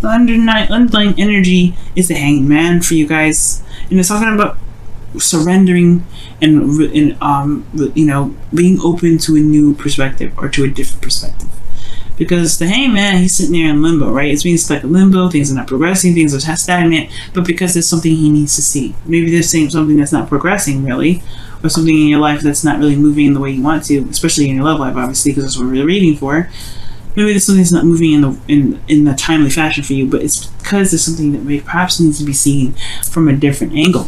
The underlying energy is the Hanged Man for you guys, and it's talking about surrendering and being open to a new perspective or to a different perspective. Because the Hanged Man, he's sitting there in limbo, right? It's being stuck in limbo. Things are not progressing. Things are stagnant. But because there's something he needs to see. Maybe there's something that's not progressing really, or something in your life that's not really moving in the way you want to, especially in your love life, obviously, because that's what we're reading for. Maybe there's something that's not moving in a timely fashion for you, but it's because there's something that perhaps needs to be seen from a different angle.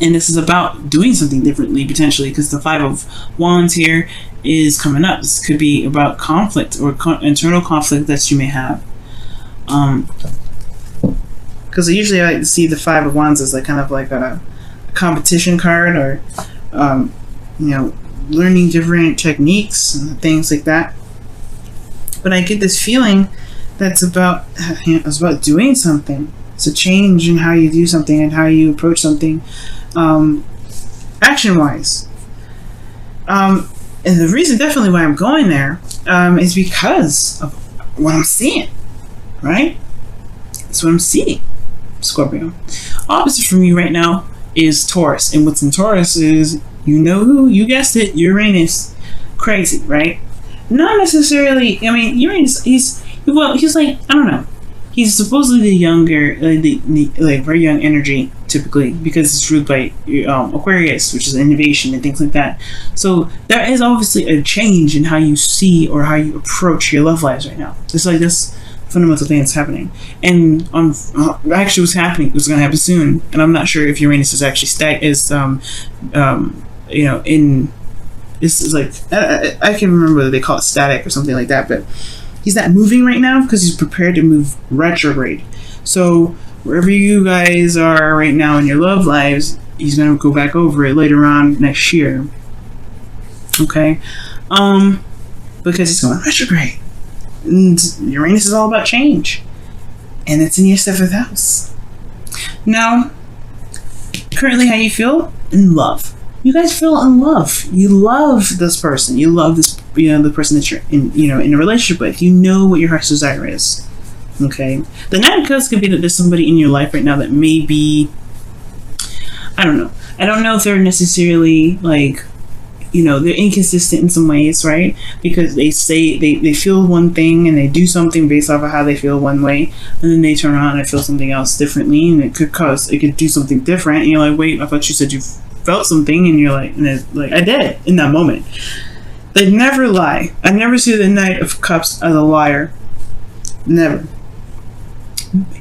And this is about doing something differently, potentially, because the Five of Wands here is coming up. This could be about conflict or internal conflict that you may have. Because usually I like to see the Five of Wands as kind of like a competition card, or learning different techniques and things like that. But I get this feeling that's about doing something. It's a change in how you do something and how you approach something, action-wise. And the reason definitely why I'm going there is because of what I'm seeing, right? That's what I'm seeing, Scorpio. Opposite from you right now is Taurus. And what's in Taurus is, who? You guessed it, Uranus. Crazy, right? Not necessarily, Uranus, he's like, I don't know. He's supposedly the younger, like very young energy, typically, because it's ruled by Aquarius, which is innovation and things like that. So there is obviously a change in how you see or how you approach your love lives right now. It's like this fundamental thing that's happening. And actually what's happening, what's going to happen soon, and I'm not sure if Uranus is actually this is like, I can't remember whether they call it static or something like that, but he's not moving right now because he's prepared to move retrograde. So wherever you guys are right now in your love lives, he's going to go back over it later on next year. Okay? Because he's going retrograde. And Uranus is all about change. And it's in your 7th house. Now, currently how you feel? In love. You guys feel in love. You love this person. You love this, the person that you're in a relationship with. You know what your heart's desire is. Okay. The Nine of Cups could be that there's somebody in your life right now that may be, I don't know. I don't know if they're necessarily like, they're inconsistent in some ways, right? Because they say they feel one thing and they do something based off of how they feel one way, and then they turn around and feel something else differently, and it could do something different. And you're like, wait, I thought you said you felt something, and you're like, I did in that moment. They never lie. I never see the Knight of Cups as a liar. Never.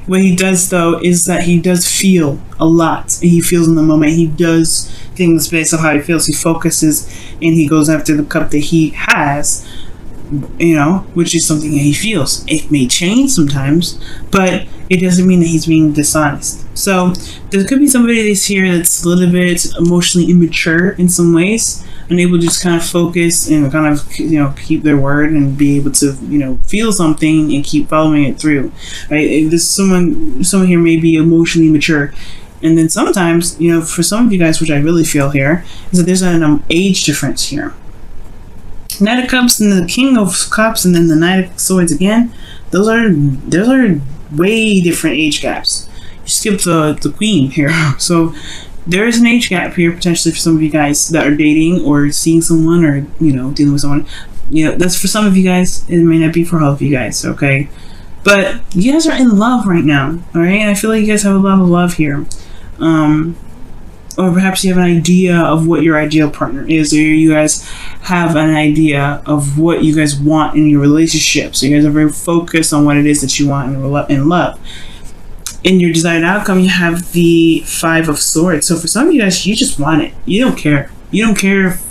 What he does though is that he does feel a lot. He feels in the moment. He does things based on how he feels. He focuses and he goes after the cup that he has, which is something that he feels. It may change sometimes, but it doesn't mean that he's being dishonest. So there could be somebody that's here that's a little bit emotionally immature in some ways, unable to just kind of focus and kind of keep their word and be able to feel something and keep following it through. Right? There's someone here may be emotionally mature. And then sometimes, for some of you guys, which I really feel here, is that there's an age difference here. Knight of Cups and the King of Cups and then the Knight of Swords again, those are way different age gaps. You skip the Queen here. So there is an age gap here potentially for some of you guys that are dating or seeing someone or, dealing with someone. That's for some of you guys. It may not be for all of you guys, okay? But you guys are in love right now, all right? And I feel like you guys have a lot of love here. Or perhaps you have an idea of what your ideal partner is, or you guys have an idea of what you guys want in your relationship. So you guys are very focused on what it is that you want in love. In your desired outcome, you have the Five of Swords. So for some of you guys, you just want it. You don't care. You don't care if,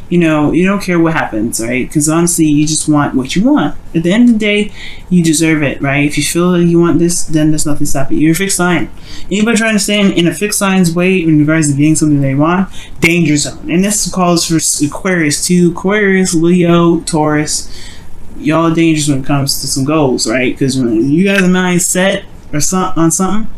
you don't care what happens, right? Because honestly, you just want what you want. At the end of the day, you deserve it, right? If you feel like you want this, then there's nothing stopping you. You're a fixed sign. Anybody trying to stand in a fixed sign's way in regards to getting something they want, danger zone. And this calls for Aquarius too. Aquarius, Leo, Taurus. Y'all are dangerous when it comes to some goals, right? Because when you guys are mind set on something,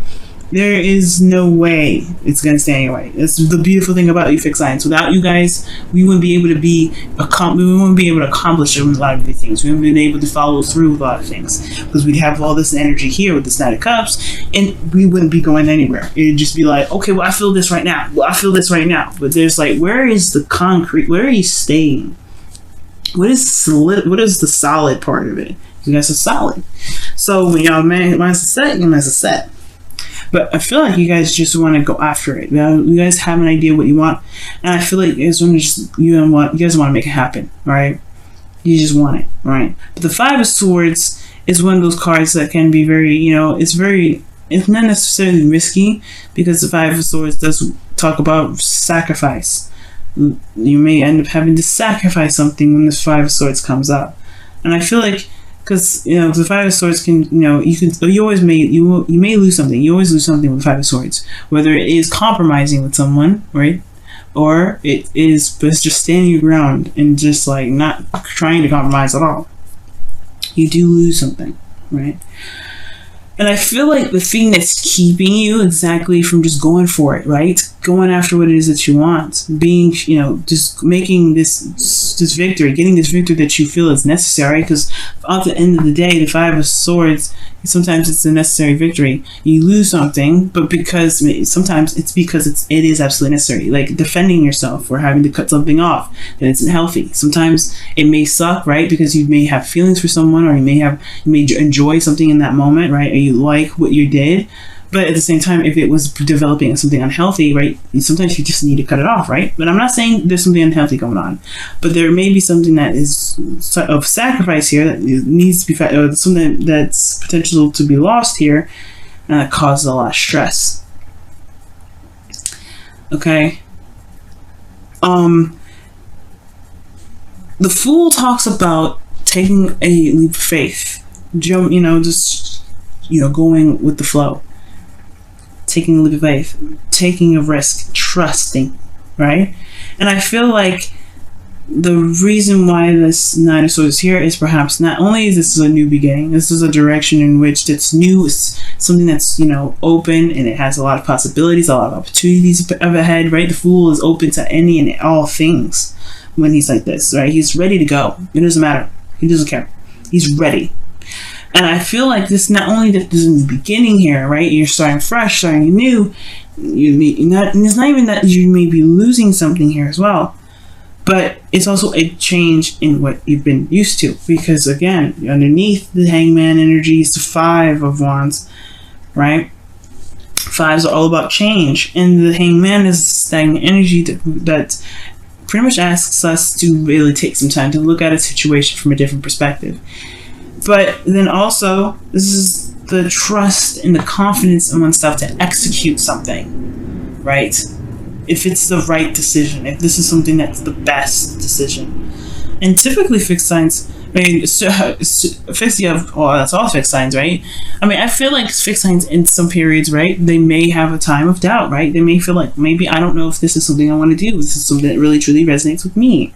There is no way it's going to stay anyway. It's the beautiful thing about you fixed signs. Without you guys, we wouldn't be able to accomplish a lot of these things. We wouldn't be able to follow through with a lot of things because we'd have all this energy here with the Knight of Cups, and we wouldn't be going anywhere. It'd just be like, okay, well, I feel this right now. Well, I feel this right now. But there's like, where is the concrete? Where are you staying? What is the solid part of it? You guys are solid. So when y'all mine's a set, mine's a set. But I feel like you guys just want to go after it. You guys have an idea what you want, and I feel like you guys want to make it happen, right? You just want it, right? But the Five of Swords is one of those cards that can be very, it's not necessarily risky, because the Five of Swords does talk about sacrifice. You may end up having to sacrifice something when this Five of Swords comes up, and I feel like, because the Five of Swords can, you may lose something. You always lose something with the Five of Swords, whether it is compromising with someone, right, or it's just standing your ground and just like not trying to compromise at all. You do lose something, right? And I feel like the thing that's keeping you exactly from just going for it, right? Going after what it is that you want, being, just making this victory, getting this victory that you feel is necessary. Because at the end of the day, the Five of Swords, sometimes it's a necessary victory. You lose something, but sometimes it's because it is absolutely necessary. Like defending yourself or having to cut something off that isn't healthy. Sometimes it may suck, right? Because you may have feelings for someone, or you may enjoy something in that moment, right? Or you like what you did. But at the same time, if it was developing something unhealthy, right, sometimes you just need to cut it off, right? But I'm not saying there's something unhealthy going on, but there may be something that is of sacrifice here that needs to be, or something that's potential to be lost here, and that causes a lot of stress. Okay. The Fool talks about taking a leap of faith, going with the flow. Taking a leap of faith, taking a risk, trusting, right? And I feel like the reason why this Nine of Swords is here is perhaps not only is this a new beginning, this is a direction in which it's new, it's something that's, open, and it has a lot of possibilities, a lot of opportunities up ahead, right? The Fool is open to any and all things when he's like this, right? He's ready to go. It doesn't matter. He doesn't care. He's ready. And I feel like this, not only that there's a new beginning here, right? You're starting fresh, starting new. It's not even that you may be losing something here as well, but it's also a change in what you've been used to. Because again, underneath the Hangman energy is the Five of Wands, right? Fives are all about change, and the Hangman is stagnant energy that pretty much asks us to really take some time to look at a situation from a different perspective. But then also, this is the trust and the confidence in oneself to execute something, right? If it's the right decision, if this is something that's the best decision. And typically fixed signs, that's all fixed signs, right? I feel like fixed signs in some periods, right, they may have a time of doubt, right? They may feel like, maybe I don't know if this is something I want to do. This is something that really truly resonates with me.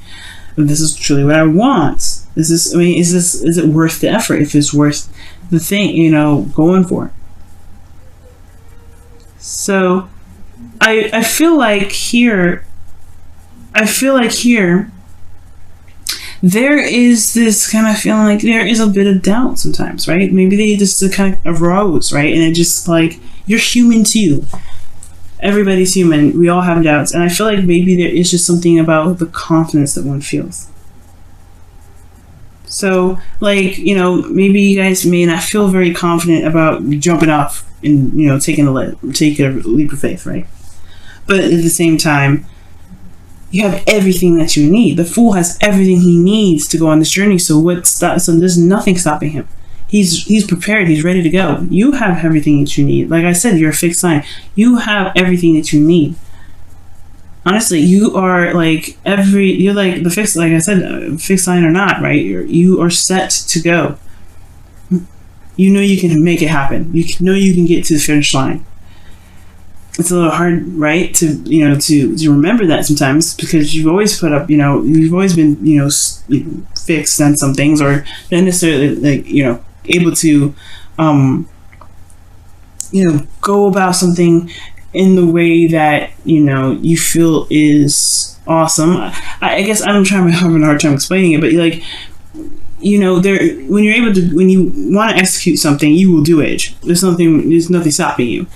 This is truly what I want. Is it worth the effort? If it's worth the thing, going for it. So I feel like here there is this kind of feeling like there is a bit of doubt sometimes, right? Maybe they just kind of arose, right? And it just like, you're human too. Everybody's human. We all have doubts. And I feel like maybe there is just something about the confidence that one feels. So, like, maybe you guys may not feel very confident about jumping off and, taking a leap of faith, right? But at the same time, you have everything that you need. The Fool has everything he needs to go on this journey. So there's nothing stopping him. He's prepared. He's ready to go. You have everything that you need. Like I said, you're a fixed sign. You have everything that you need. Honestly, you are you're like the fixed, like I said, fixed sign or not, right? You are set to go. You can make it happen. You can get to the finish line. It's a little hard, right, to remember that sometimes, because you've always put up, you've always been, fixed on some things, or not necessarily able to go about something in the way that you feel is awesome. I guess I'm having a hard time explaining it, but like when you want to execute something, you will do it. There's nothing stopping you.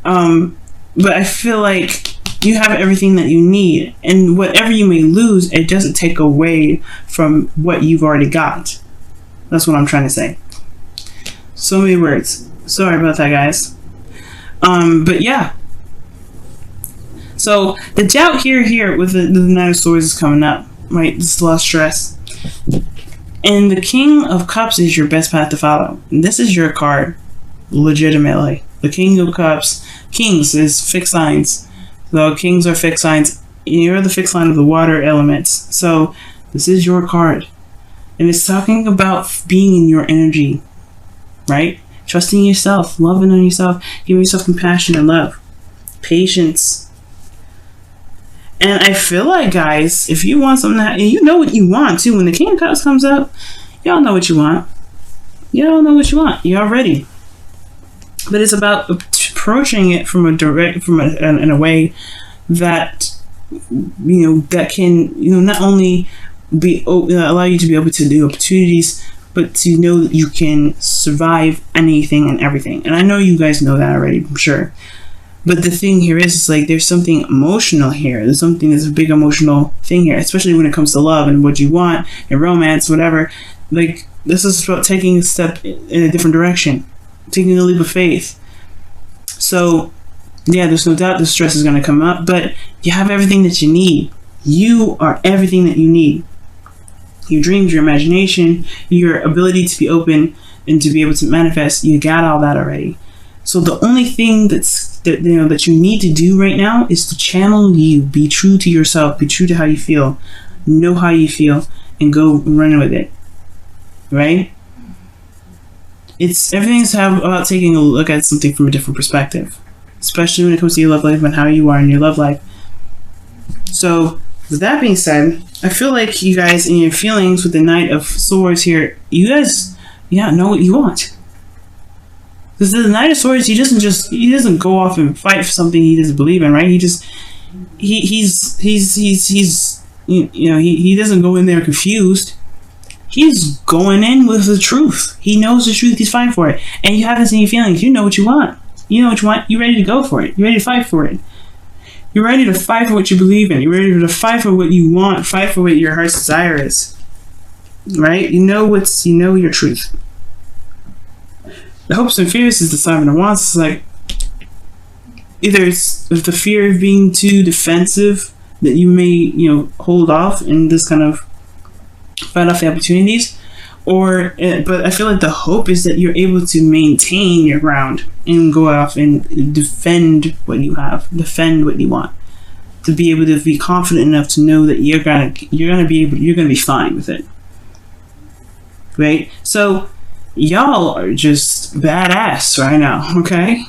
But I feel like you have everything that you need, and whatever you may lose, it doesn't take away from what you've already got. That's what I'm trying to say. So many words. Sorry about that, guys. But yeah. So the doubt here with the Nine of Swords is coming up, right? This is a lot of stress. And the King of Cups is your best path to follow. And this is your card, legitimately. The King of Cups. Kings is fixed signs. So kings are fixed signs. You're the fixed sign of the water elements. So this is your card. And it's talking about being in your energy, right? Trusting yourself, loving on yourself, giving yourself compassion and love, patience. And I feel like, guys, if you want something, and you know what you want too. When the King of Cups comes up, y'all know what you want. Y'all know what you want. Y'all ready. But it's about approaching it in a way that that can not only allow you to be able to do opportunities, but to know that you can survive anything and everything. And I know you guys know that already, I'm sure. But the thing here is like there's something emotional here. There's a big emotional thing here, especially when it comes to love and what you want and romance, whatever. Like this is about taking a step in a different direction, taking a leap of faith. So yeah, there's no doubt the stress is going to come up, but you have everything that you need. You are everything that you need. Your dreams, your imagination, your ability to be open and to be able to manifest, you got all that already. So the only thing that you need to do right now is to channel you, be true to yourself, be true to how you feel, know how you feel, and go run with it. Right? Everything's about taking a look at something from a different perspective, especially when it comes to your love life and how you are in your love life. So with that being said, I feel like you guys in your feelings with the Knight of Swords here, you guys know what you want. Because the Knight of Swords, he doesn't go off and fight for something he doesn't believe in, right? He doesn't go in there confused. He's going in with the truth. He knows the truth. He's fighting for it. And you haven't seen your feelings. You know what you want. You know what you want. You're ready to go for it. You're ready to fight for it. You're ready to fight for what you believe in. You're ready to fight for what you want. Fight for what your heart's desire is. Right? You know your truth. The hopes and fears is the Seven of Wands. It's like either it's the fear of being too defensive that you may hold off and just kind of fight off the opportunities, but I feel like the hope is that you're able to maintain your ground and go off and defend what you have, defend what you want, to be able to be confident enough to know that you're gonna be fine with it, right? So y'all are just badass right now, okay?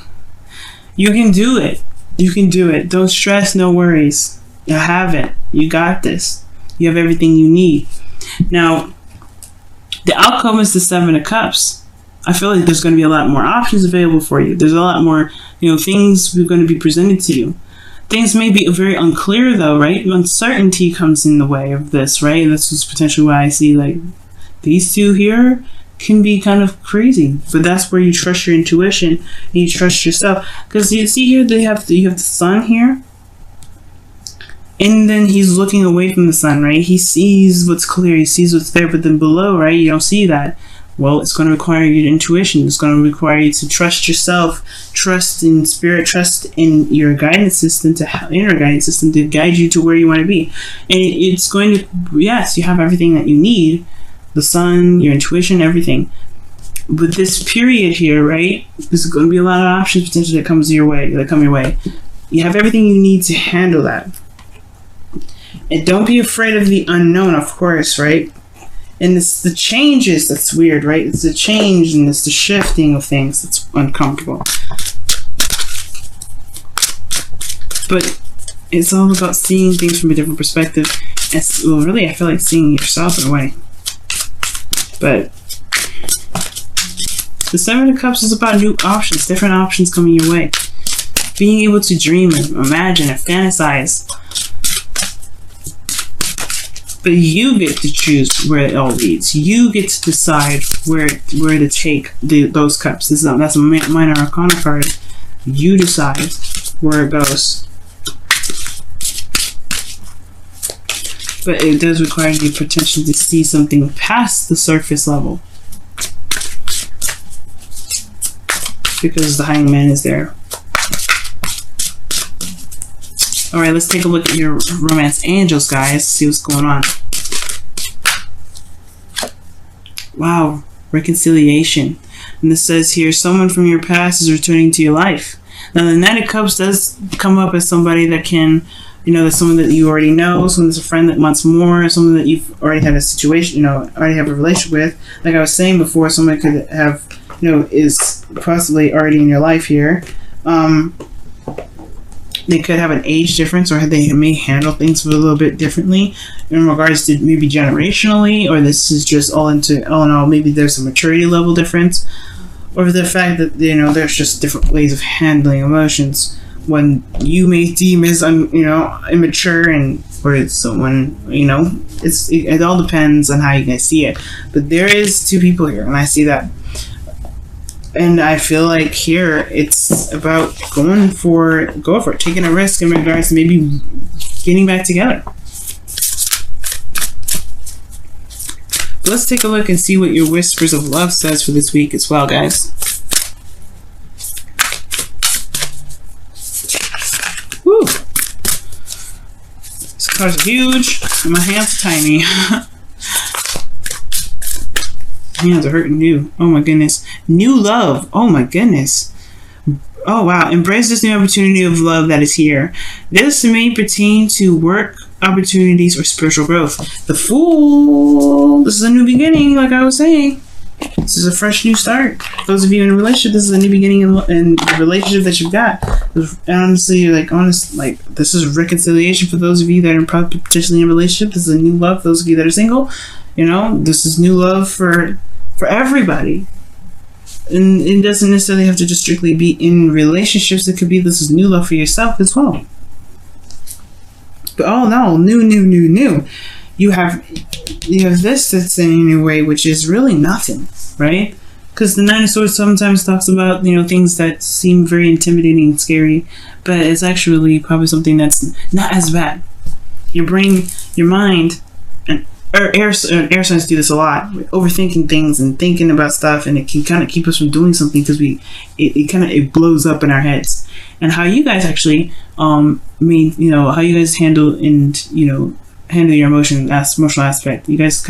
You can do it. You can do it. Don't stress, no worries. You have it. You got this. You have everything you need. Now, the outcome is the Seven of Cups. I feel like there's going to be a lot more options available for you. There's a lot more, things are going to be presented to you. Things may be very unclear though, right? Uncertainty comes in the way of this, right? This is potentially why I see like these two here can be kind of crazy, but that's where you trust your intuition and you trust yourself. Because you see here, you have the sun here, and then he's looking away from the sun, right? He sees what's clear, he sees what's there, but then below, right, you don't see that. Well, it's going to require your intuition. It's going to require you to trust yourself, trust in spirit, trust in your guidance system, inner guidance system to guide you to where you want to be. And it's going to, yes, you have everything that you need, the sun, your intuition, everything. But this period here, right, there's going to be a lot of options potentially that come your way. You have everything you need to handle that. And don't be afraid of the unknown, of course, right? And it's the changes that's weird, right? It's the change and it's the shifting of things that's uncomfortable. But it's all about seeing things from a different perspective. Well, really, I feel like seeing yourself in a way. But The Seven of Cups is about new options, different options coming your way. Being able to dream and imagine and fantasize. But you get to choose where it all leads. You get to decide where to take those cups. That's a minor arcana card. You decide where it goes. But it does require you potentially to see something past the surface level. Because the Hangman is there. Alright, let's take a look at your romance angels, guys. See what's going on. Wow, reconciliation. And this says here, someone from your past is returning to your life. Now, the Knight of Cups does come up as somebody that can, that's someone that you already know, someone that's a friend that wants more, someone that you've already had a situation, already have a relationship with. Like I was saying before, somebody could have, is possibly already in your life here. They could have an age difference, or they may handle things a little bit differently in regards to maybe generationally, or this is just all in all, maybe there's a maturity level difference, or the fact that, there's just different ways of handling emotions. When you may deem as, immature, and or someone, it all depends on how you guys see it. But there is two people here, and I see that. And I feel like here it's about go for it, taking a risk in regards to maybe getting back together. But let's take a look and see what your Whispers of Love says for this week as well, guys. Woo! These cards are huge, and my hands are tiny. Hands are hurting new. Oh my goodness. New love. Oh my goodness. Oh wow. Embrace this new opportunity of love that is here. This may pertain to work opportunities or spiritual growth. The Fool. This is a new beginning, like I was saying. This is a fresh new start. Those of you in a relationship, this is a new beginning in the relationship that you've got. Honestly, this is reconciliation for those of you that are potentially in a relationship. This is a new love for those of you that are single. This is new love for everybody. And it doesn't necessarily have to just strictly be in relationships. It could be this is new love for yourself as well. But oh no, new. You have this that's in a way which is really nothing, right? Because the Nine of Swords sometimes talks about, things that seem very intimidating and scary, but it's actually probably something that's not as bad. Your brain, your mind, and air signs do this a lot. We're overthinking things and thinking about stuff, and it can kind of keep us from doing something because it blows up in our heads. And how you guys actually, how you guys handle your emotional aspect. You guys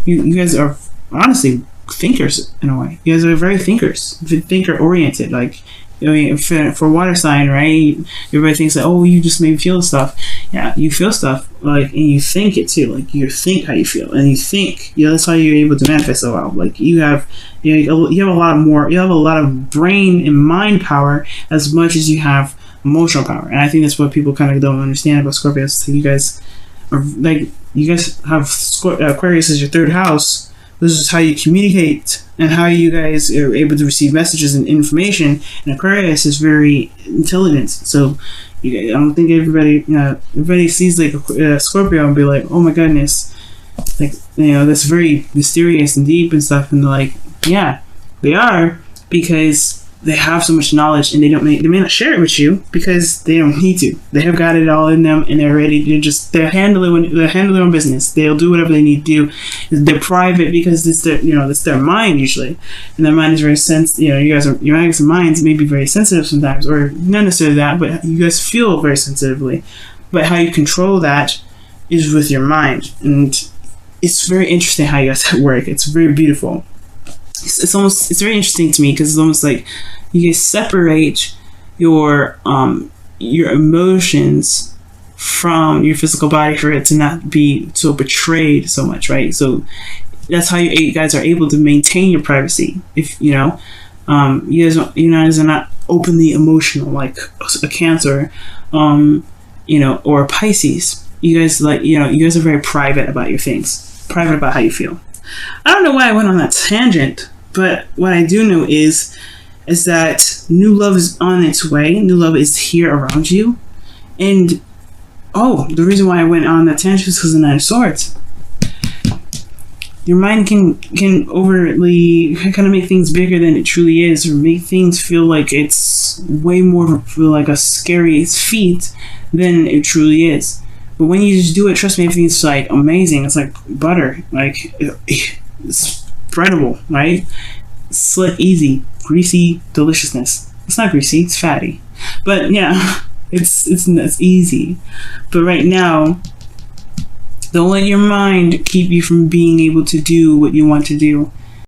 you guys are honestly thinkers in a way. You guys are very thinker oriented. Like, for water sign, right? Everybody thinks that, oh, you just maybe feel stuff. Yeah, you feel stuff, and you think it too. Like, you think how you feel, and you think, that's how you're able to manifest so well. Like, you have a lot of brain and mind power as much as you have emotional power. And I think that's what people kind of don't understand about Scorpios. So you guys have Aquarius as your third house. This is how you communicate and how you guys are able to receive messages and information. And Aquarius is very intelligent. So I don't think everybody sees a Scorpio and be like, oh my goodness, that's very mysterious and deep and stuff. And they're like, yeah, they are, because they have so much knowledge, and they may not share it with you because they don't need to. They have got it all in them, and they're ready to they're handling their own business. They'll do whatever they need to do. They're private because it's their mind usually, and their mind is very sensitive. Your guys' minds may be very sensitive sometimes, or not necessarily that, but you guys feel very sensitively. But how you control that is with your mind, and it's very interesting how you guys work. It's very beautiful. It's very interesting to me because it's almost like you guys separate your emotions from your physical body for it to not be so betrayed so much, right? So that's how you guys are able to maintain your privacy. If you guys are not openly emotional like a Cancer, or a Pisces. You guys you guys are very private about your things, private about how you feel. I don't know why I went on that tangent, But what I do know is that new love is on its way. New love is here around you. And the reason why I went on that tangent is because of the Nine of Swords. Your mind can overtly kind of make things bigger than it truly is, or make things feel like it's way more like a scary feat than it truly is. But when you just do it, trust me, everything's like amazing. It's like butter, like it's spreadable, right? Slick, easy, greasy deliciousness. It's not greasy, it's fatty, but yeah, it's easy. But right now, don't let your mind keep you from being able to do what you want to do.